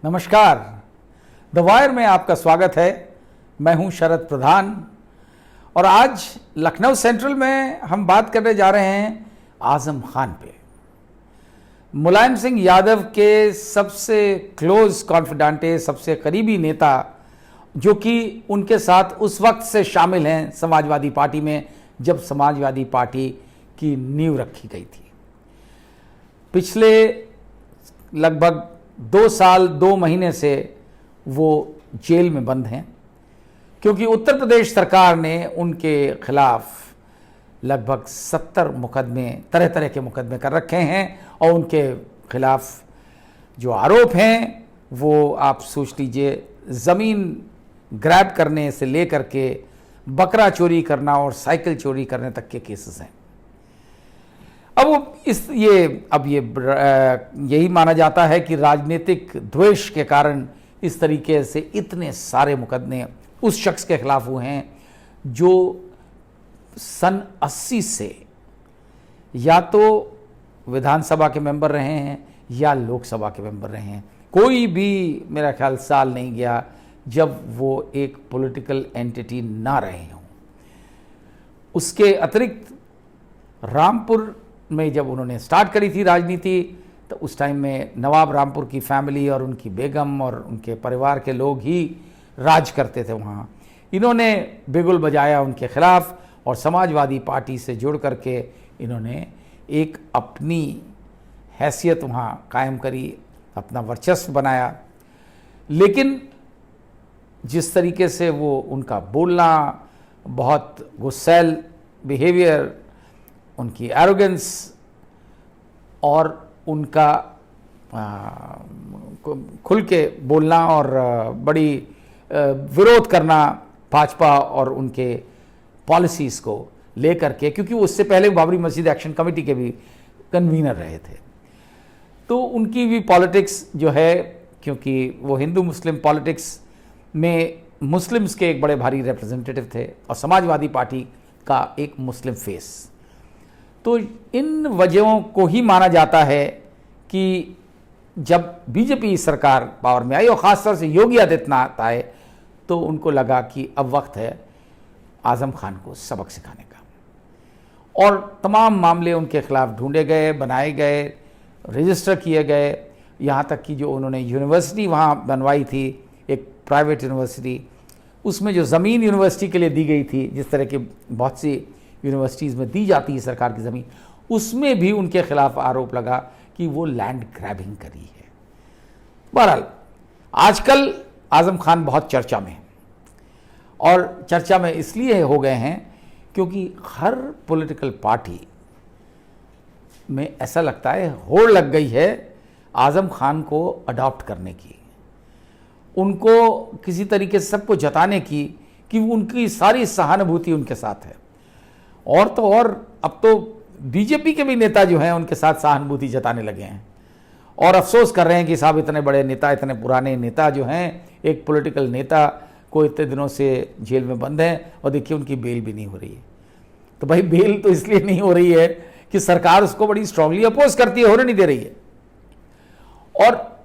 नमस्कार। The wire में आपका स्वागत है। मैं हूं शरद प्रधान और आज लखनऊ सेंट्रल में हम बात करने जा रहे हैं आजम खान पे। मुलायम सिंह यादव के सबसे क्लोज कॉन्फिडेंटे, सबसे करीबी नेता, जो कि उनके साथ उस वक्त से शामिल हैं समाजवादी पार्टी में जब समाजवादी पार्टी की नींव रखी गई थी। पिछले लगभग 2 साल 2 महीने से वो जेल में बंद हैं क्योंकि उत्तर प्रदेश सरकार ने उनके खिलाफ लगभग 70 मुकदमे, तरह तरह के मुकदमे कर रखे हैं और उनके खिलाफ जो आरोप हैं वो आप सोच लीजिए ज़मीन ग्रैब करने से लेकर के बकरा चोरी करना और साइकिल चोरी करने तक के केसेस हैं। अब यही माना जाता है कि राजनीतिक द्वेष के कारण इस तरीके से इतने सारे मुकदमे उस शख्स के खिलाफ हुए हैं जो सन 80 से या तो विधानसभा के मेंबर रहे हैं या लोकसभा के मेंबर रहे हैं। कोई भी मेरा ख्याल साल नहीं गया जब वो एक पॉलिटिकल एंटिटी ना रहे हों। उसके अतिरिक्त रामपुर में जब उन्होंने स्टार्ट करी थी राजनीति तो उस टाइम में नवाब रामपुर की फैमिली और उनकी बेगम और उनके परिवार के लोग ही राज करते थे वहाँ। इन्होंने बिगुल बजाया उनके खिलाफ और समाजवादी पार्टी से जुड़ करके इन्होंने एक अपनी हैसियत वहाँ कायम करी, अपना वर्चस्व बनाया। लेकिन जिस तरीके से वो उनका बोलना, बहुत गुस्सैल बिहेवियर, उनकी एरोगेंस और उनका खुल के बोलना और बड़ी विरोध करना भाजपा और उनके पॉलिसीज़ को लेकर के, क्योंकि उससे पहले बाबरी मस्जिद एक्शन कमेटी के भी कन्वीनर रहे थे, तो उनकी भी पॉलिटिक्स जो है, क्योंकि वो हिंदू मुस्लिम पॉलिटिक्स में मुस्लिम्स के एक बड़े भारी रिप्रेजेंटेटिव थे और समाजवादी पार्टी का एक मुस्लिम फेस, तो इन वजहों को ही माना जाता है कि जब बीजेपी सरकार पावर में आई और ख़ासतौर से योगी आदित्यनाथ आए तो उनको लगा कि अब वक्त है आज़म खान को सबक सिखाने का। और तमाम मामले उनके खिलाफ ढूंढे गए, बनाए गए, रजिस्टर किए गए, यहाँ तक कि जो उन्होंने यूनिवर्सिटी वहाँ बनवाई थी, एक प्राइवेट यूनिवर्सिटी, उसमें जो ज़मीन यूनिवर्सिटी के लिए दी गई थी, जिस तरह की बहुत सी यूनिवर्सिटीज़ में दी जाती है सरकार की ज़मीन, उसमें भी उनके खिलाफ आरोप लगा कि वो लैंड ग्रैबिंग करी है। बहरहाल आजकल आज़म खान बहुत चर्चा में है और चर्चा में इसलिए हो गए हैं क्योंकि हर पॉलिटिकल पार्टी में ऐसा लगता है होड़ लग गई है आज़म खान को अडॉप्ट करने की, उनको किसी तरीके से सबको जताने की कि उनकी सारी सहानुभूति उनके साथ है। और तो और अब तो बीजेपी के भी नेता जो हैं उनके साथ सहानुभूति जताने लगे हैं और अफसोस कर रहे हैं कि साहब इतने बड़े नेता, इतने पुराने नेता जो हैं, एक पॉलिटिकल नेता को इतने दिनों से जेल में बंद हैं और देखिए उनकी बेल भी नहीं हो रही है। तो भाई बेल तो इसलिए नहीं हो रही है कि सरकार उसको बड़ी स्ट्रांगली अपोज करती है, होने नहीं दे रही है। और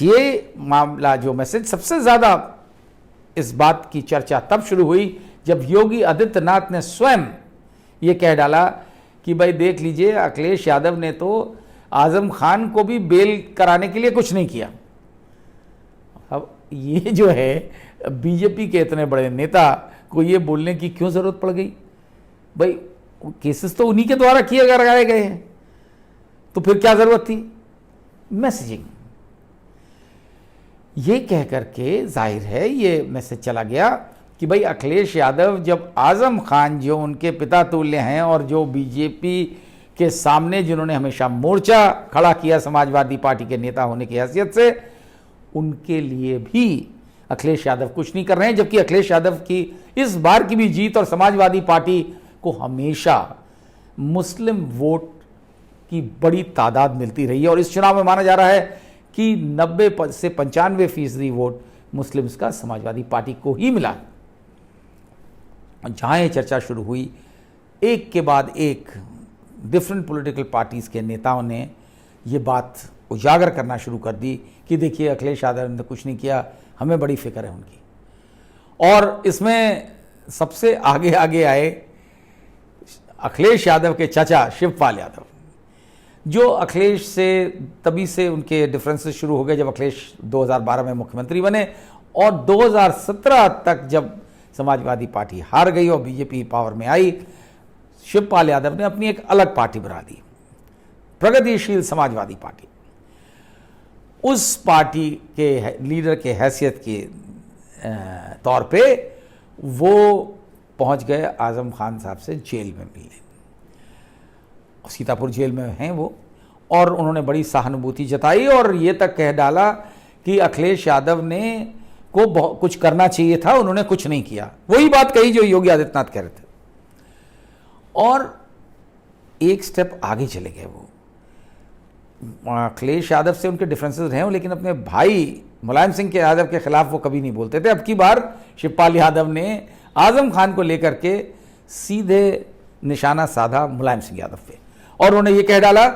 ये मामला, जो मैसेज सबसे ज़्यादा इस बात की चर्चा तब शुरू हुई जब योगी आदित्यनाथ ने स्वयं ये कह डाला कि भाई देख लीजिए अखिलेश यादव ने तो आज़म खान को भी बेल कराने के लिए कुछ नहीं किया। अब ये जो है बीजेपी के इतने बड़े नेता को ये बोलने की क्यों ज़रूरत पड़ गई? भाई केसेस तो उन्हीं के द्वारा किए कराए गए हैं, तो फिर क्या ज़रूरत थी? मैसेजिंग ये कह करके जाहिर है ये मैसेज चला गया कि भाई अखिलेश यादव जब आज़म खान जो उनके पिता तुल्य हैं और जो बीजेपी के सामने जिन्होंने हमेशा मोर्चा खड़ा किया समाजवादी पार्टी के नेता होने की हैसियत से, उनके लिए भी अखिलेश यादव कुछ नहीं कर रहे हैं। जबकि अखिलेश यादव की इस बार की भी जीत और समाजवादी पार्टी को हमेशा मुस्लिम वोट की बड़ी तादाद मिलती रही है और इस चुनाव में माना जा रहा है कि 90 से 95% वोट मुस्लिम्स का समाजवादी पार्टी को ही मिला। जहाँ ये चर्चा शुरू हुई, एक के बाद एक डिफरेंट पॉलिटिकल पार्टीज़ के नेताओं ने ये बात उजागर करना शुरू कर दी कि देखिए अखिलेश यादव ने तो कुछ नहीं किया, हमें बड़ी फिक्र है उनकी। और इसमें सबसे आगे आगे आए अखिलेश यादव के चाचा शिवपाल यादव, जो अखिलेश से तभी से उनके डिफरेंसेस शुरू हो गए जब अखिलेश 2012 में मुख्यमंत्री बने, और 2017 तक जब समाजवादी पार्टी हार गई और बीजेपी पावर में आई, शिवपाल यादव ने अपनी एक अलग पार्टी बना दी, प्रगतिशील समाजवादी पार्टी। उस पार्टी के लीडर के हैसियत के तौर पे वो पहुंच गए आजम खान साहब से जेल में मिलने, सीतापुर जेल में हैं वो, और उन्होंने बड़ी सहानुभूति जताई और ये तक कह डाला कि अखिलेश यादव ने को कुछ करना चाहिए था, उन्होंने कुछ नहीं किया। वही बात कही जो योगी आदित्यनाथ कह रहे थे, और एक स्टेप आगे चले गए वो। अखिलेश यादव से उनके डिफरेंसेस रहे हो, लेकिन अपने भाई मुलायम सिंह के यादव के खिलाफ वो कभी नहीं बोलते थे। अब की बार शिवपाल यादव ने आजम खान को लेकर के सीधे निशाना साधा मुलायम सिंह यादव पे, और उन्होंने ये कह डाला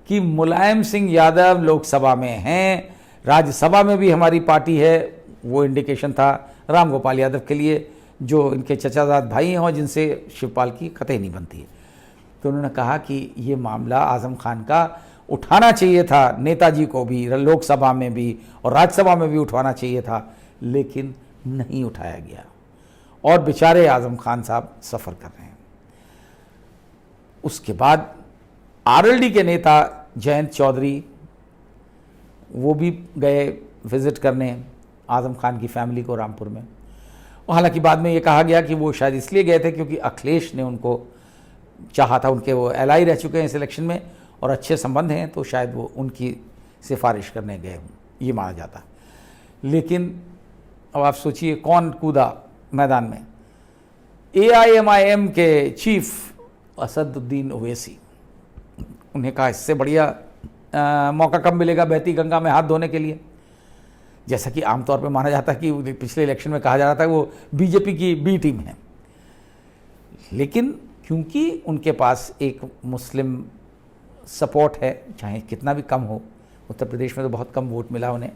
कि मुलायम सिंह यादव लोकसभा में हैं, राज्यसभा में भी हमारी पार्टी है। वो इंडिकेशन था राम गोपाल यादव के लिए, जो इनके चचाजाद भाई हैं और जिनसे शिवपाल की कतई नहीं बनती है। तो उन्होंने कहा कि ये मामला आजम खान का उठाना चाहिए था, नेताजी को भी लोकसभा में भी और राज्यसभा में भी उठवाना चाहिए था, लेकिन नहीं उठाया गया, और बेचारे आजम खान साहब सफ़र कर रहे हैं। उसके बाद आरएलडी के नेता जयंत चौधरी, वो भी गए विजिट करने आजम खान की फैमिली को रामपुर में। और हालांकि बाद में ये कहा गया कि वो शायद इसलिए गए थे क्योंकि अखिलेश ने उनको चाहा था, उनके वो एलआई रह चुके हैं इस इलेक्शन में और अच्छे संबंध हैं, तो शायद वो उनकी सिफारिश करने गए हों, ये माना जाता। लेकिन अब आप सोचिए कौन कूदा मैदान में? AIMIM के चीफ असदुद्दीन ओवैसी। उन्हें कहा इससे बढ़िया मौका कब मिलेगा बहती गंगा में हाथ धोने के लिए, जैसा कि आमतौर पर माना जाता है कि पिछले इलेक्शन में कहा जा रहा था वो बीजेपी की बी टीम है। लेकिन क्योंकि उनके पास एक मुस्लिम सपोर्ट है, चाहे कितना भी कम हो, उत्तर प्रदेश में तो बहुत कम वोट मिला उन्हें,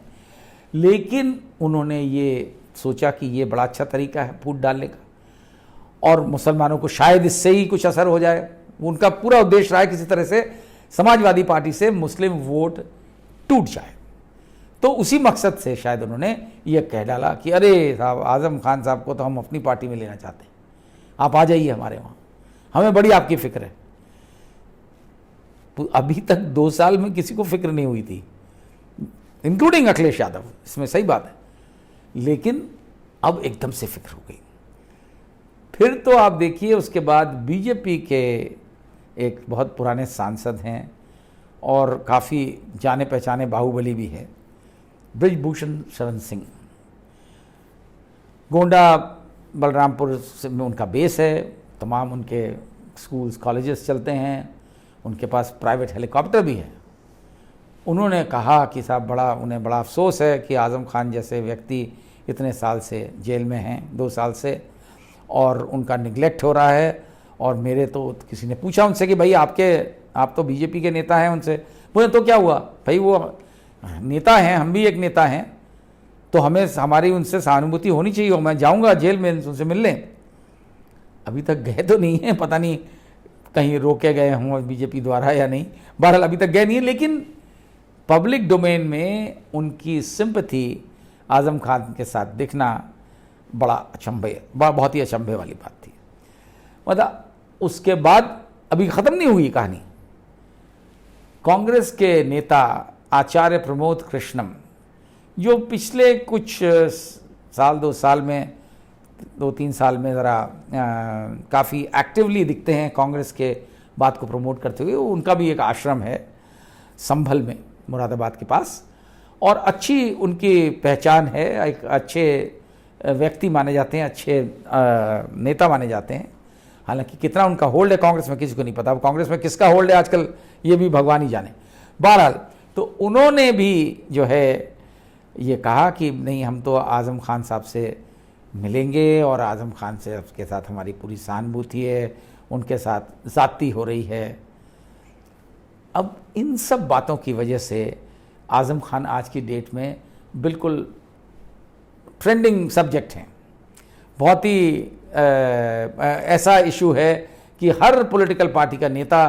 लेकिन उन्होंने ये सोचा कि ये बड़ा अच्छा तरीका है फूट डालने का, और मुसलमानों को शायद इससे ही कुछ असर हो जाए। उनका पूरा उद्देश्य रहा है किसी तरह से समाजवादी पार्टी से मुस्लिम वोट टूट जाए। तो उसी मकसद से शायद उन्होंने ये कह डाला कि अरे साहब, आजम खान साहब को तो हम अपनी पार्टी में लेना चाहते हैं, आप आ जाइए हमारे वहाँ, हमें बड़ी आपकी फिक्र है। तो अभी तक 2 साल में किसी को फिक्र नहीं हुई थी, इंक्लूडिंग अखिलेश यादव, इसमें सही बात है, लेकिन अब एकदम से फिक्र हो गई। फिर तो आप देखिए उसके बाद बीजेपी के एक बहुत पुराने सांसद हैं और काफ़ी जाने पहचाने बाहुबली भी है, ब्रिजभूषण शरण सिंह। गोंडा बलरामपुर में उनका बेस है, तमाम उनके स्कूल्स कॉलेजेस चलते हैं, उनके पास प्राइवेट हेलीकॉप्टर भी है। उन्होंने कहा कि साहब उन्हें बड़ा अफसोस है कि आजम खान जैसे व्यक्ति इतने साल से जेल में हैं, 2 साल से, और उनका निगलेक्ट हो रहा है। और मेरे तो किसी ने पूछा उनसे कि भाई आप तो बीजेपी के नेता हैं, उनसे बोले तो क्या हुआ भाई, वो नेता हैं, हम भी एक नेता हैं, तो हमारी उनसे सहानुभूति होनी चाहिए, और मैं जाऊंगा जेल में उनसे मिलने। अभी तक गए तो नहीं हैं, पता नहीं कहीं रोके गए हों बीजेपी द्वारा या नहीं, बहरहाल अभी तक गए नहीं है। लेकिन पब्लिक डोमेन में उनकी सिंपैथी आजम खान के साथ दिखना बहुत ही अचंभे वाली बात थी। मतलब उसके बाद अभी ख़त्म नहीं हुई कहानी। कांग्रेस के नेता आचार्य प्रमोद कृष्णम, जो पिछले कुछ साल 2-3 साल में ज़रा काफ़ी एक्टिवली दिखते हैं कांग्रेस के बात को प्रमोट करते हुए, उनका भी एक आश्रम है संभल में, मुरादाबाद के पास, और अच्छी उनकी पहचान है, एक अच्छे व्यक्ति माने जाते हैं, अच्छे नेता माने जाते हैं। हालांकि कितना उनका होल्ड है कांग्रेस में किसी को नहीं पता, अब कांग्रेस में किसका होल्ड है आजकल ये भी भगवान ही जाने। बहरहाल तो उन्होंने भी जो है ये कहा कि नहीं, हम तो आजम खान साहब से मिलेंगे और आजम खान से के साथ हमारी पूरी सहानुभूति है, उनके साथ ज़्यादती हो रही है। अब इन सब बातों की वजह से आज़म खान आज की डेट में बिल्कुल ट्रेंडिंग सब्जेक्ट हैं। बहुत ही ऐसा इशू है कि हर पॉलिटिकल पार्टी का नेता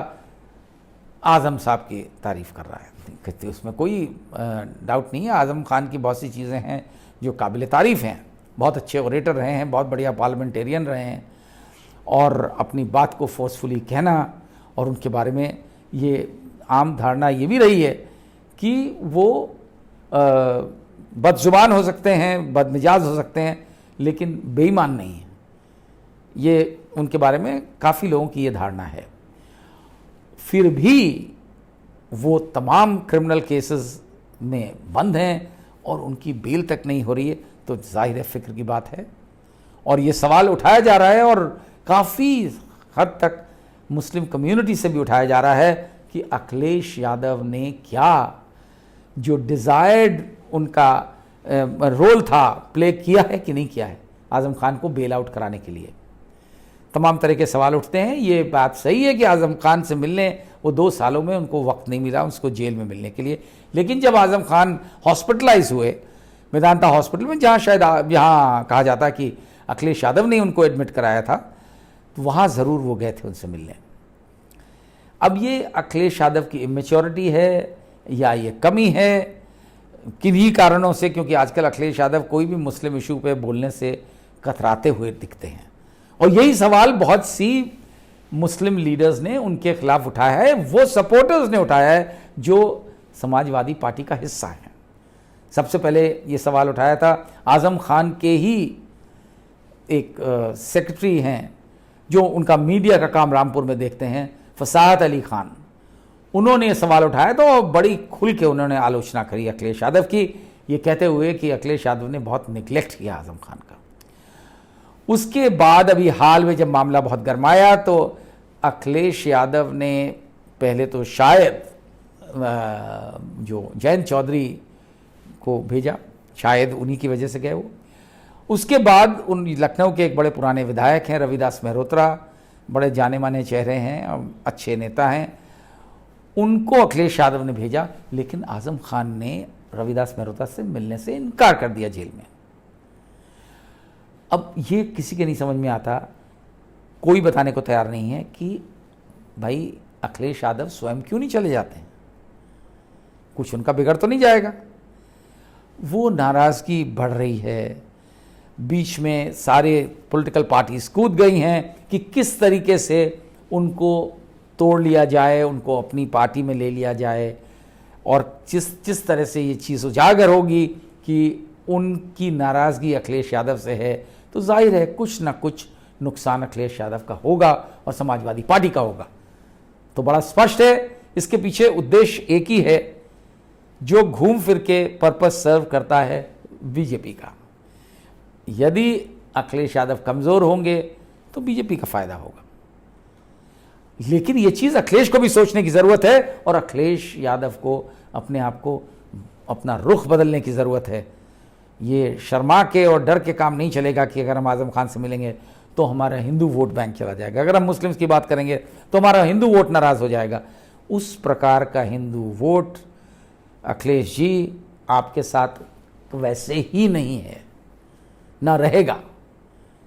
आज़म साहब की तारीफ़ कर रहा है, कहते उसमें कोई डाउट नहीं है। आज़म खान की बहुत सी चीज़ें हैं जो काबिल तारीफ़ हैं, बहुत अच्छे ओरेटर रहे हैं, बहुत बढ़िया पार्लियामेंटेरियन रहे हैं, और अपनी बात को फोर्सफुली कहना, और उनके बारे में ये आम धारणा ये भी रही है कि वो बदजुबान हो सकते हैं, बदमिजाज हो सकते हैं, लेकिन बेईमान नहीं है। ये उनके बारे में काफ़ी लोगों की ये धारणा है। फिर भी वो तमाम क्रिमिनल केसेस में बंद हैं और उनकी बेल तक नहीं हो रही है, तो जाहिर है फिक्र की बात है। और ये सवाल उठाया जा रहा है, और काफ़ी हद तक मुस्लिम कम्युनिटी से भी उठाया जा रहा है कि अखिलेश यादव ने क्या जो डिज़ायर्ड उनका रोल था प्ले किया है कि नहीं किया है आज़म खान को बेल आउट कराने के लिए। तमाम तरह के सवाल उठते हैं। ये बात सही है कि आज़म खान से मिलने वो 2 सालों में उनको वक्त नहीं मिला उसको जेल में मिलने के लिए, लेकिन जब आज़म खान हॉस्पिटलाइज हुए मेदांता हॉस्पिटल में, जहाँ शायद यहाँ कहा जाता है कि अखिलेश यादव ने उनको एडमिट कराया था, तो वहाँ ज़रूर वो गए थे उनसे मिलने। अब ये अखिलेश यादव की इमेच्योरिटी है या ये कमी है, किन्हीं कारणों से, क्योंकि आजकल अखिलेश यादव कोई भी मुस्लिम इशू पे बोलने से कतराते हुए दिखते हैं, और यही सवाल बहुत सी मुस्लिम लीडर्स ने उनके खिलाफ उठाया है, वो सपोर्टर्स ने उठाया है जो समाजवादी पार्टी का हिस्सा है। सबसे पहले ये सवाल उठाया था आज़म खान के ही एक सेक्रेटरी हैं जो उनका मीडिया का काम रामपुर में देखते हैं, फसाहत अली खान, उन्होंने ये सवाल उठाया तो बड़ी खुल के उन्होंने आलोचना करी अखिलेश यादव की, ये कहते हुए कि अखिलेश यादव ने बहुत निगलेक्ट किया आज़म खान का। उसके बाद अभी हाल में जब मामला बहुत गरमाया तो अखिलेश यादव ने पहले तो शायद जो जयंत चौधरी को भेजा, शायद उन्हीं की वजह से गए वो। उसके बाद उन लखनऊ के एक बड़े पुराने विधायक हैं रविदास मेहरोत्रा, बड़े जाने माने चेहरे हैं, अच्छे नेता हैं, उनको अखिलेश यादव ने भेजा, लेकिन आज़म खान ने रविदास मेहरोत्रा से मिलने से इनकार कर दिया जेल में। अब ये किसी के नहीं समझ में आता, कोई बताने को तैयार नहीं है कि भाई अखिलेश यादव स्वयं क्यों नहीं चले जाते हैं, कुछ उनका बिगड़ तो नहीं जाएगा। वो नाराज़गी बढ़ रही है, बीच में सारे पॉलिटिकल पार्टीज कूद गई हैं कि किस तरीके से उनको तोड़ लिया जाए, उनको अपनी पार्टी में ले लिया जाए, और जिस तरह से ये चीज़ उजागर होगी कि उनकी नाराज़गी अखिलेश यादव से है, तो जाहिर है कुछ ना कुछ नुकसान अखिलेश यादव का होगा और समाजवादी पार्टी का होगा। तो बड़ा स्पष्ट है, इसके पीछे उद्देश्य एक ही है जो घूम फिर के पर्पस सर्व करता है बीजेपी का। यदि अखिलेश यादव कमज़ोर होंगे तो बीजेपी का फ़ायदा होगा, लेकिन ये चीज़ अखिलेश को भी सोचने की ज़रूरत है, और अखिलेश यादव को अपने आप को अपना रुख बदलने की ज़रूरत है। ये शर्मा के और डर के काम नहीं चलेगा कि अगर हम आज़म खान से मिलेंगे तो हमारा हिंदू वोट बैंक चला जाएगा, अगर हम मुस्लिम्स की बात करेंगे तो हमारा हिंदू वोट नाराज़ हो जाएगा। उस प्रकार का हिंदू वोट अखिलेश जी आपके साथ वैसे ही नहीं है, ना रहेगा।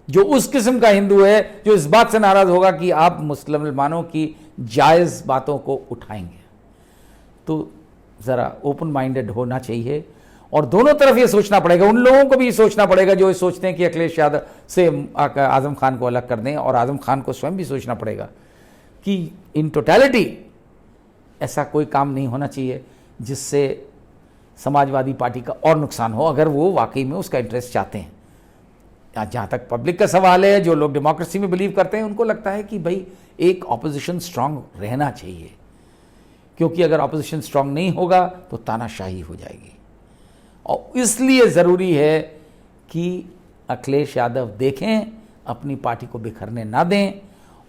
जो उस किस्म का हिंदू है जो इस बात से नाराज़ होगा कि आप मुसलमानों की जायज़ बातों को उठाएंगे, तो ज़रा ओपन माइंडेड होना चाहिए। और दोनों तरफ ये सोचना पड़ेगा, उन लोगों को भी ये सोचना पड़ेगा जो ये सोचते हैं कि अखिलेश यादव से आज़म खान को अलग कर दें, और आज़म खान को स्वयं भी सोचना पड़ेगा कि इन टोटलिटी ऐसा कोई काम नहीं होना चाहिए जिससे समाजवादी पार्टी का और नुकसान हो, अगर वो वाकई में उसका इंटरेस्ट चाहते हैं। जहाँ तक पब्लिक का सवाल है, जो लोग डेमोक्रेसी में बिलीव करते हैं उनको लगता है कि भाई एक ऑपोजिशन स्ट्रांग रहना चाहिए, क्योंकि अगर ऑपोजिशन स्ट्रांग नहीं होगा तो तानाशाही हो जाएगी। और इसलिए ज़रूरी है कि अखिलेश यादव देखें, अपनी पार्टी को बिखरने ना दें,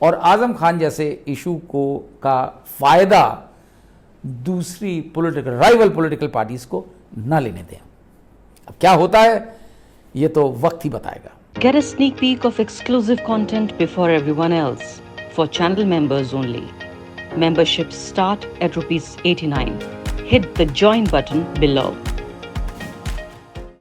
और आज़म खान जैसे इशू को का फ़ायदा दूसरी राइवल पॉलिटिकल पार्टीज को ना लेने दें। अब क्या होता है ये तो वक्त ही बताएगा। Get a sneak peek of exclusive content before everyone else for channel members only. Memberships start at ₹89. hit the join button below.